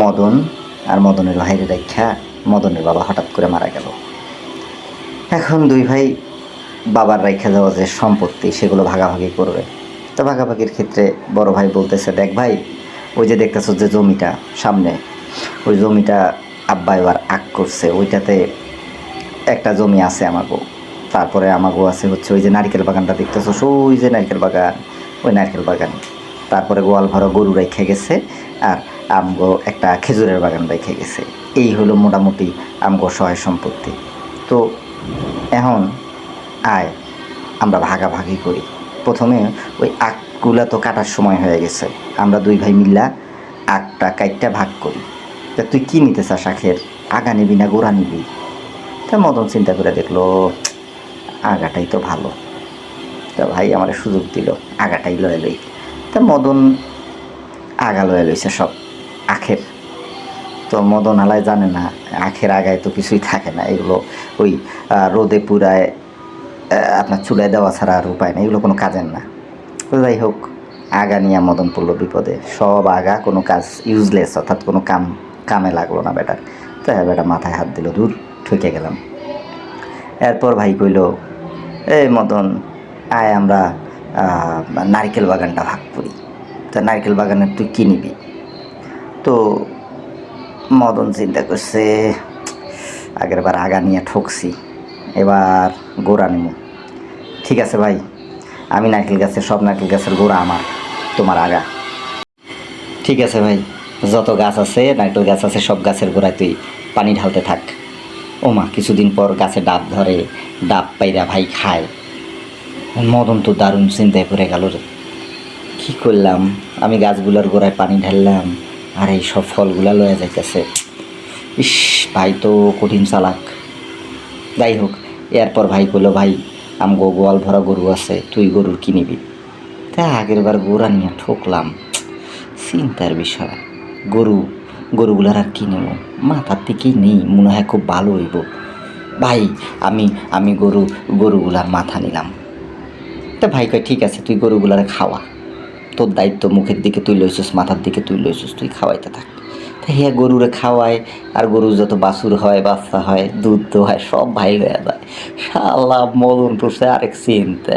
মদন আর মদনের ভাইয়ের রেখা মদনের বাবা হঠাৎ করে মারা গেল। এখন দুই ভাই বাবার রেখা যাওয়া যে সম্পত্তি সেগুলো ভাগাভাগি করবে। তো ভাগাভাগির ক্ষেত্রে বড় ভাই বলতেছে, দেখ ভাই, ওই যে দেখতেছ যে জমিটা সামনে, ওই জমিটা আব্বা এবার আগ করছে, ওইটাতে একটা জমি আছে আমাগো, তারপরে আমাগো আছে হচ্ছে ওই যে নারকেল বাগানটা দেখতেছ, ওই যে নারকেল বাগান, ওই নারকেল বাগান, তারপরে গোয়াল ভরা গরু রেখে গেছে, আর আমগো একটা খেজুরের বাগান রেখে গেছে। এই হলো মোটামুটি আমগো সহায় সম্পত্তি। তো এখন আয় আমরা ভাগাভাগি করি। প্রথমে ওই আখগুলা তো কাটার সময় হয়ে গেছে, আমরা দুই ভাই মিল্লা আখটা কাইটটা ভাগ করি। তা তুই কী নিতে চাস, আখের আগা নিবি না গোড়া নিবি? তা মদন চিন্তা করে দেখলো আগাটাই তো ভালো। তা ভাই আমার সুযোগ দিল, আগাটাই লয়ে লই। তা মদন আগা লয়ে লইছে সব আখের। তো মদন আলায় জানে না আখের আগায় তো কিছুই থাকে না, এগুলো ওই রোদে পুরায় আপনার চুলায় দেওয়া ছাড়া আর উপায় নেই, এগুলো কোনো কাজের না। তো যাই হোক, আগা নিয়ে মদন পড়লো বিপদে। সব আগা কোনো কাজ ইউজলেস, অর্থাৎ কোনো কামে লাগলো না বেটার। তো বেটা মাথায় হাত দিল, দূর ঠকে গেলাম। এরপর ভাই কইল, এই মদন আয় আমরা নারকেল বাগানটা ভাগ করি। তা নারকেল বাগানের তুই কী নিবি? তো মদন চিন্তা করছে, আগের বার আগা নিয়ে ঠকছি, এবার গোড়া নিব। ঠিক আছে ভাই, আমি নারকেল গাছের সব নারকেল গাছের গোড়া আমার, তোমার আগা। ঠিক আছে ভাই, যত গাছ আছে নারকেল গাছ আছে সব গাছের গোড়ায় তুই পানি ঢালতে থাক। ওমা কিছুদিন পর গাছে ডাব ধরে, ডাব পাইরা ভাই খায়। মদন তো দারুণ চিন্তায় পড়ে গেল রে, কী করলাম, আমি গাছগুলোর গোড়ায় পানি ঢাললাম আর এই সব ফলগুলা লয়ে যাইতেছে। ইস, ভাই তো কঠিন চালাক। যাই হোক, এরপর ভাই কইল, ভাই আমগো গোয়াল ভরা গরু আছে, তুই গরুর কি নিবি? তা আগের বার গোড়া নিয়ে ঠকলাম, চিন্তার বিষয়। গরুগুলার আর কি নেব, মাথার থেকেই নেই, মনে হয় খুব ভালো হইব। ভাই আমি আমি গরুগুলার মাথা নিলাম। তা ভাই কয়, ঠিক আছে তুই গরুগুলার খাওয়া, তোর দায়িত্ব, মুখের দিকে তুই লইছিস, মাথার দিকে তুই লইছিস, তুই খাওয়াইতে থাক। তা হ্যাঁ গরুরে খাওয়ায়, আর গরু যত বাছুর হয়, বাচ্চা হয়, দুধ তো হয়, সব ভাই হয়ে যায়। শালা মদন পড়ছে আরেক চিন্তা।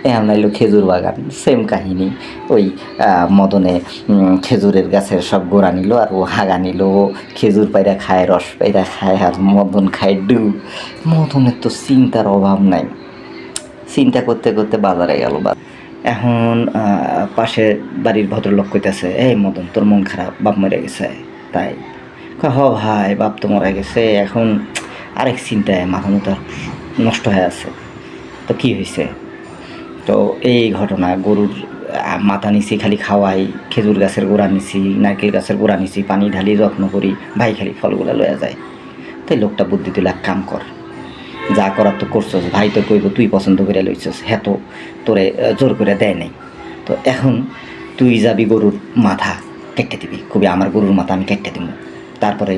এখন নাইলো খেজুর বাগান, সেম কাহিনী। ওই মদনে খেজুরের গাছের সব গোড়া নিল, আর ও হাগা নিল, ও খেজুর পায়রা খায়, রস পায়রা খায়, আর মদন খায় ডু। মদনের তো চিন্তার অভাব নাই। চিন্তা করতে করতে বাজারে গেল। এখন পাশের বাড়ির ভদ্রলোক কইতেছে, এই মদন তোর মন খারাপ, বাপ মরে গেছে তাই? হ ভাই, বাপ তো মরে গেছে, এখন আরেক চিন্তায় মাথা মুথা নষ্ট হয়ে আছে। তো কী হয়েছে? তো এই ঘটনা, গরুর মাথা নিছি, খালি খাওয়াই, খেজুর গাছের গোড়া নিছি, নারকেল গাছের গোড়া নিছি, পানি ঢালি, যত্ন করি, ভাই খালি ফলগুলো লয়ে যায়। তাই লোকটা বুদ্ধি দিল, এক কাম কর, যা করার তো করছস, ভাই তো কইব তুই পছন্দ করে লইছস, হ্যাঁ তো তোরে জোর করে দেয় নাই। তো এখন তুই যাবি গরুর মাথা কেটে দিবি, খুবই আমার গরুর মাথা আমি কেটে দিব। তারপরে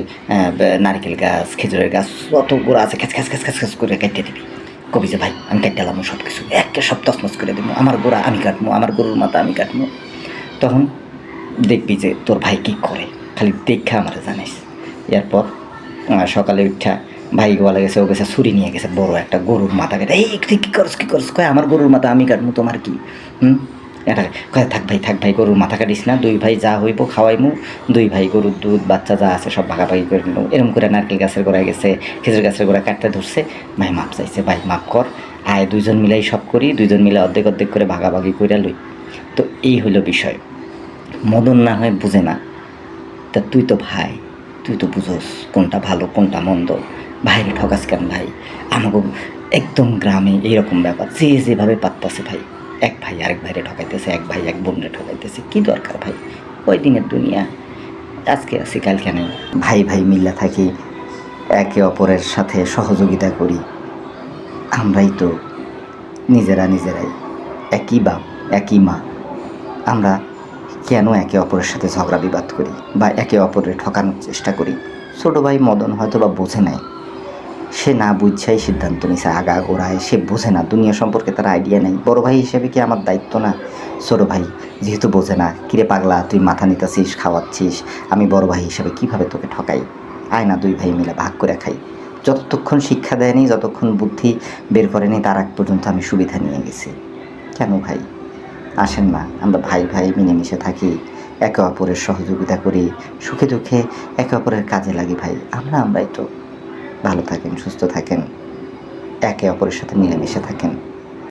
নারকেল গাছ, খেজুরের গাছ যত গোড়া আছে খ্যাচ খ্যাচ খ্যাচ খ্যাচ খ্যাচ করে কেটে দিবি। কবি যে ভাই আমি কেটে এলাম সব কিছু, একে সব তসমস করে দেবো, আমার গোড়া আমি কাটবো, আমার গরুর মাথা আমি কাটবো। তখন দেখবি যে তোর ভাই কী করে, খালি দেখা আমার জানিস। এরপর সকালে উঠা ভাই বলা গেছে, ও গেছে ছুরি নিয়ে গেছে, বড় একটা গরুর মাথা কেটে। এই তুই কী করস কয়, আমার গরুর মাথা আমি কাটবো, তোমার কি? এটা কয়, থাক ভাই গরুর মাথা কাটিস না, দুই ভাই যা হইব খাওয়াইমু, দুই ভাই গরুর দুধ বাচ্চা যা আছে সব ভাগাভাগি করে নিল। এরকম করে নারকেল গাছের গোড়ায় গেছে, খেজুর গাছের গোড়া কাটতে ধরছে। ভাই মাপ চাইছে, ভাই মাপ কর, আয় দুইজন মিলাই সব করি, দুইজন মিলে অর্ধেক অর্ধেক করে ভাগাভাগি করে লই। তো এই হইল বিষয়। মদন না হয় বুঝে না, তা তুই তো ভাই, তুই তো বুঝোস কোনটা ভালো কোনটা মন্দ। ভাইরে ঠকাস কেন ভাই? আমাকে একদম গ্রামে এইরকম ব্যাপার, যে যেভাবে পারতেছে ভাই, এক ভাই আরেক ভাইরে ঠকাইতেছে, এক ভাই এক বোনরে ঠকাইতেছে, কী দরকার ভাই? ওই দিনের দুনিয়া, আজকে আছি কালকে নেই। ভাই ভাই মিল্লা থাকি, একে অপরের সাথে সহযোগিতা করি। আমরাই তো নিজেরাই, একই বাপ একই মা, আমরা কেন একে অপরের সাথে ঝগড়া বিবাদ করি বা একে অপরের ঠকানোর চেষ্টা করি? ছোটো ভাই মদন হয়তো বা বোঝে নাই, সে না বুঝছাই সিদ্ধান্ত নিছে আগা গোড়ায়, সে বোঝে না, দুনিয়া সম্পর্কে তার আইডিয়া নেই। বড় ভাই হিসেবে কি আমার দায়িত্ব না? ছোট ভাই যেহেতু বোঝে না, কিরে পাগলা তুই মাথা নিতাছিস, খাওয়াচ্ছিস, আমি বড় ভাই হিসেবে কিভাবে তোকে ঠকাই? আয় না দুই ভাই মিলে ভাগ করে খাই। যতক্ষণ শিক্ষা দেয়নি, যতক্ষণ বুদ্ধি বের করেনি, তার আগ পর্যন্ত আমি সুবিধা নিয়ে গেছি। কেন ভাই? আসেন না, আমরা ভাই ভাই মিলেমিশে থাকি, একে অপরের সহযোগিতা করি, সুখে দুঃখে একে অপরের কাজে লাগি ভাই। আমরাই তো। ভালো থাকেন, সুস্থ থাকেন, একে অপরের সাথে মিলেমিশে থাকেন।